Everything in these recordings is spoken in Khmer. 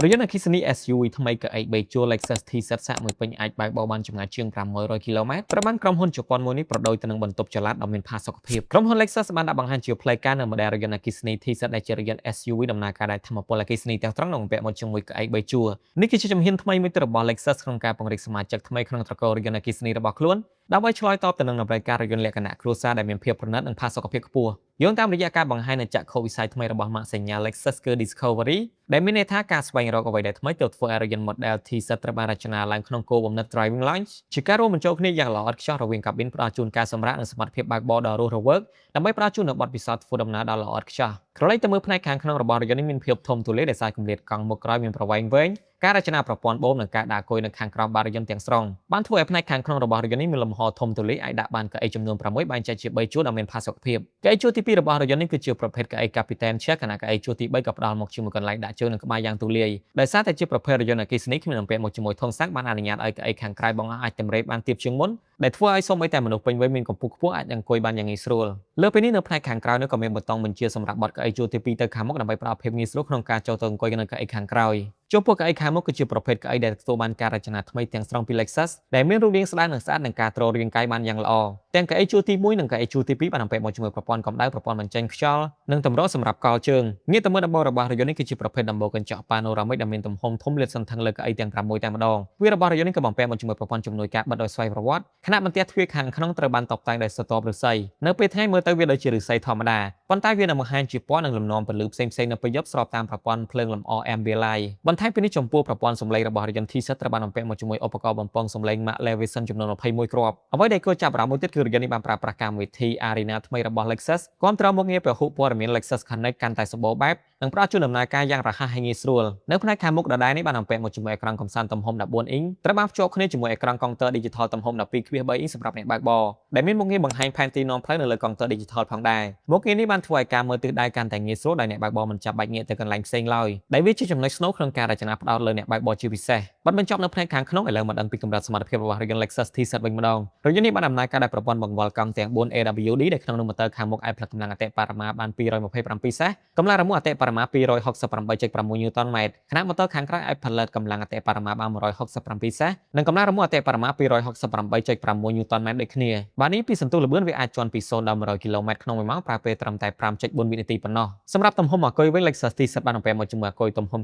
រយន្តអគ្គិសនី SUV ថ្មីកៅអី3ជួរ Lexus TZ សាកមួយពេញអាចបើកបរបានចម្ងាយជាង500 គីឡូម៉ែត្រត្រូវបានក្រុមហ៊ុនជប៉ុនមួយនេះប្រដូចទៅនឹងបន្ទប់ចល័តដ៏មានផាសុកភាពក្រុមហ៊ុន Lexus បានដាក់បង្ហាញជាផ្លូវការនៅ model រយន្តអគ្គិសនី TZ ដែលជារយន្ត SUV ដំណើរការដោយថាមពលអគ្គិសនីទាំងត្រង់និងបំពាក់មកជាមួយកៅអី3ជួរនេះគឺជាជំហានថ្មីមួយទៀតរបស់ Lexus ក្នុងការពង្រីកសមាជិកថ្មីក្នុងត្រកូលរយន្តអគ្គិសនីរបស់ខ្លួនដើម្បីឆ្លើយតបទៅនឹងតម្រូវការរយន្តលក្ខណៈគ្រួសារដែលមានភាពប្រណិតនិងផាសុកភាពខ្ពស់យោងតាមរយៈការបង្ហាញនៅចក្ខុវិស័យថ្មីរបស់ម៉ាកសញ្ញា Lexus គឺ Discovery ដែលមានន័យថាការស្វែងរកអ្វីដែលថ្មីទៅធ្វើឲ្យរយន្ត model TZ ត្រូវបានរចនាឡើងក្នុងគោលបំណិត driving lounge ជាការរួមបញ្ចូលគ្នាយ៉ាងល្អឥតខ្ចោះរវាង cabin ផ្ដល់ជូនការសម្រាកនិងសមត្ថភាពបើកបរដ៏រស់រវើកដើម្បីផ្ដល់ជូននូវបទពិសោធន៍ធ្វើដំណើរដ៏ល្អឥតខ្ចោះក្រឡេកទៅមើលផ្នែកខាងក្នុងរបស់រយន្តនេះមានភាពធំទូលាយដោយសារគម្លាតកង់មុខក្រោយមានប្រវែងវែងការរចនាប្រព័ន្ធបូមនិងការដាក់គុយនៅខាងក្រោមបាតរយន្តទាំងស្រុងបានធ្វើឲ្យផ្នែកខាងក្នុងរបស់រយន្តនេះមានលំហធំទូលាយអាចដាក់បានកៅអីចំនួន6បែងចែកជា3ជួរដ៏មានផាសុកភាពកៅអីជួរទី2របស់រយន្តនេះគឺជាប្រភេទកៅអី Captain Chair ខណៈកៅអីជួរទី3ក៏ផ្ដល់មកជាមួយកន្លែងដាក់ជើងនិងក្បាលយ៉ាងទូលាយដោយសារតែជាប្រភេទរយន្តអគ្គិសនីគ្មានបំពាក់មកជាមួយធុងសាំងបានអនុញ្ញាតឲ្យកៅអីខាងក្រៅបង្អស់អាចតម្រេបបានទាបជាងមុនដែលធ្វើឲ្យសូម្បីតែមនុស្សពេញវ័យមានកម្ពស់ខ្ពស់អាចអង្គុយបានយ៉ាងងាយស្រួលលើពីនេះនៅផ្នែកខាងក្រៅនោះក៏មានប៊ូតុងបញ្ជាសម្រាប់បត់កៅអីជួរទី2ទៅខាងមុខដើម្បីផ្ដល់ភាពងាយស្រួលក្នុងការចូលទៅអង្គុយនៅកៅអីខាងក្រោយចំពោះកៅអីខាងមុខគឺជាប្រភេទកៅអីដែលទទួលបានការរចនាថ្មីទាំងស្រុងពី Lexus ដែលមានរូបរាងស្ដើងនិងស្អាតនឹងការទ្ររាងកាយបានយ៉ាងល្អទាំងកៅអីជួរទី1និងកៅអីជួរទី2បានបំពាក់មកជាមួយប្រព័ន្ធកម្ដៅប្រព័ន្ធបញ្ចេញខ្យល់និងតម្រងសម្រាប់កលជើងងាកទៅមើលដំបូលរបស់រយន្តនេះគឺជាប្រភេទដំបូលកញ្ចក់ Panoramic ដែលមានទំហំធំលាតសន្ធឹងលើកៅអីទាំង6តែម្ដងទ្វាររបស់រយន្តនេះក៏បំពាក់មកជាមួយប្រព័ន្ធជំនួយការបិទដោយស្វ័យប្រវត្តិខណៈបន្ទះទ្វារខាងក្នុងត្រូវបានតុបតែងដោយស្រទាប់ឫស្សីនៅពេលថ្ងៃមើលទៅវាដូចជាឫស្សីធម្មតាប៉ុន្តែវានឹងបង្ហាញជាពណ៌និងលំនាំពន្លឺផ្សេងៗនៅពេលយប់ស្របតាមប្រព័ន្ធភ្លើងលម្អ ambient light បន្ថែមពីនេះចំពោះប្រព័ន្ធសំឡេងរបស់រយន្ត TZ ត្រូវបានបំពាក់មកជាមួយឧបករណ៍បំពងសំឡេង Max Leveson ចំនួន21គ្រាប់អ្វីដែលគួរចាប់អារម្មណ៍មួយទៀតគឺរយន្តនេះបានប្រើប្រាស់កម្មវិធី Arena ថ្មីរបស់ Lexus គាំទ្រមុខងារពហុព័ត៌មាន Lexus Connect កាន់តែសម្បូរបែបនិងផ្ដល់ជូនដំណើរការយ៉ាងរហ័សហើយងាយស្រួលនៅផ្នែកខាងមុខដដែលនេះបានបំពាក់មកជាមួយអេក្រង់កំសាន្តទំហំ14អ៊ីងត្រូវបានភ្ជាប់គ្នាជាមួយអេក្រង់កុងទ័រ Digital ទំហំ12.3អ៊ីងសម្រាប់អ្នកបើកបរដែលមានមុខងារបង្ហាញផែនទីនាំផ្លូវនៅលើកុងទ័រ Digital ផងដែរមុខងារនេះបានធ្វើឲ្យការមើលទិសដៅកាន់តែងាយស្រួលដោយអ្នកបើកបរមិនចាំបាច់ងាកទៅកន្លែងផ្សេងឡើយដែលវាជាចំណុចស្នូលក្នុងការរចនាផ្ដោតលើអ្នកបើកបរជាពិសេសបាត់បញ្ចប់នៅផ្នែកខាងក្នុងឥឡូវមកដឹងពីកម្រិតសមត្ថភាពរបស់រយន្ត Lexus TZ វិញម្ដងរយន្តនេះបានដំណើរការដោយប្រព័ន្ធបង្វិលកង់ទាំង4 AWD ដែលក្នុងនោះម៉ូទ័រខាងមុខអាចផ្លិតកម្លាំងអតិបរមាបាន227សេសកម្លាំងរមុះអតិបរមា268.6 Newton ម៉ែត្រខណៈម៉ូទ័រខាងក្រោយអាចផលិតកម្លាំងអតិបរមាបាន167សេសនិងកម្លាំងរមុះអតិបរមា268.6 Newton ម៉ែត្រដូចគ្នាបាទនេះពីសន្ទុះល្បឿនវាអាចជន់ពី0ដល់100គីឡូម៉ែត្រក្នុង1ម៉ោងប្រើពេលត្រឹមតែ 5.4 វិនាទីប៉ុណ្ណោះសម្រាប់ទំហំអាគុយវិញ Lexus TZ បានបំពាក់មកជាមួយអាគុយទំហំ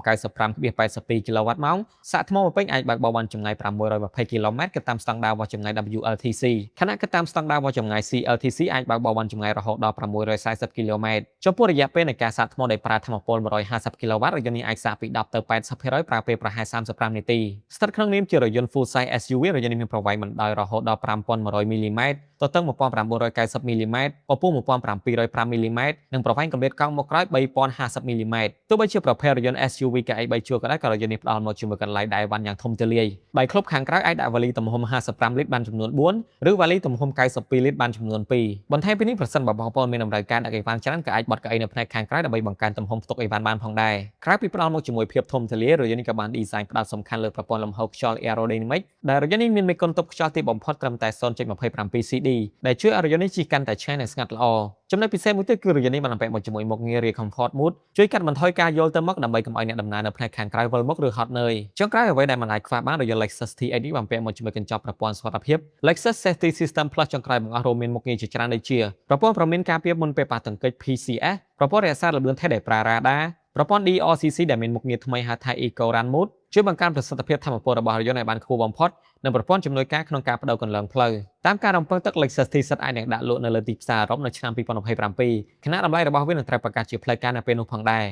95.82 គីឡូវ៉ាត់ម៉ោងសាកថ្មបំពេញអាចបើកបរបានចម្ងាយ620គីឡូម៉ែត្រគិតតាមស្តង់ដារវាស់ចម្ងាយ WLTC ខណៈគិតតាមស្តង់ដារវាស់ចម្ងាយ CLTC អាចបើកបរបានចម្ងាយរហូតដល់640គីឡូម៉ែត្រចំពោះរយៈពេលនៃការសាកថ្មដោយប្រើថាមពល150គីឡូវ៉ាត់រយន្តនេះអាចសាកពី10ទៅ80%ប្រើពេលប្រហែល35នាទីស្ថិតក្នុងនាមជារយន្ត full size SUV រយន្តនេះមានប្រវែងបណ្ដោយរហូតដល់5100មីលីម៉ែត្រទទឹង1990មីលីម៉ែត្រកម្ពស់1705មីលីម៉ែត្រនិងប្រវែងកម្រិតកង់មុខក្រោយ3050មីលីម៉ែត្រទោះបីជាប្រភេទរយន្ត SUV កៅអី3ជួរក៏ដោយក៏រយន្តនេះផ្ដល់មកជាមួយកន្លែងដៃវ៉ាន់យ៉ាងធំទូលាយបែកគ្លុបខាងក្រៅអាចដាក់វ៉ាលីទំហំ55លីត្របានចំនួន4ឬវ៉ាលីទំហំ92លីត្របានចំនួន2បន្ថែមពីនេះប្រសិនបើបងប្អូនមានតម្រូវការដាក់អីវ៉ាន់ច្រើនក៏អាចបត់កៅអីនៅផ្នែកខាងក្រៅដើម្បីបង្កើនទំហំផ្ទុកអីវ៉ាន់បានផងដែរក្រៅពីផ្ដល់មកជាមួយភាពធំទូលាយរយន្តនេះក៏បាន design ផ្ដោតសំខាន់លើប្រព័ន្ធលំហូរខ្យល់ aerodynamic ដែលរយន្តនេះមានមេគុណទប់ខ្យល់ទាបបំផុតត្រឹមតែ 0.27 CD ដែលជួយឲ្យរយន្តនេះជិះកាន់តែឆ្ងាយនិងស្ងាត់ល្អចំណុចពិសេសមួយទៀតគឺរយន្តនេះបានបំពាក់មកជាមួយមុខងារ Rear Comfort Mode ជួយកាត់បន្ថយការយល់ទៅមុខដើម្បីកុំឲ្យអ្នកដំណើរនៅផ្នែកខាងក្រៅវិលមុខឬហត់នឿយចុងក្រោយអ្វីដែលមិនអាចខ្វះបានរយន្ត Lexus TX នេះបំពាក់មកជាមួយកញ្ចប់ប្រព័ន្ធសុវត្ថិភាព Lexus Safety System Plus ចុងក្រោយបង្អស់រួមមានមុខងារជាច្រើនដូចជាប្រព័ន្ធព្រមានការពារមុនពេលប៉ះទង្គិច PCS ប្រព័ន្ធរក្សាល្បឿនថេរដែលប្រើ radar ប្រព័ន្ធ DRCC ដែលមានមុខងារថ្មីហៅថា Eco Run Mode ជួយបង្កើនប្រសិទ្ធភាពថាមពលរបស់រយន្តឲ្យបានខ្ពស់បំផុតនិងប្រព័ន្ធជំនួយការក្នុងការបដូរកន្លងផ្លូវតាមការរំពឹងទុក Lexus TZ អាចនឹងដាក់លក់នៅលើទីផ្សារអឺរ៉ុបនៅឆ្នាំ2027ខណៈតម្លៃរបស់វានឹងត្រូវប្រកាសជាផ្លូវការនៅពេលនោះផងដែរ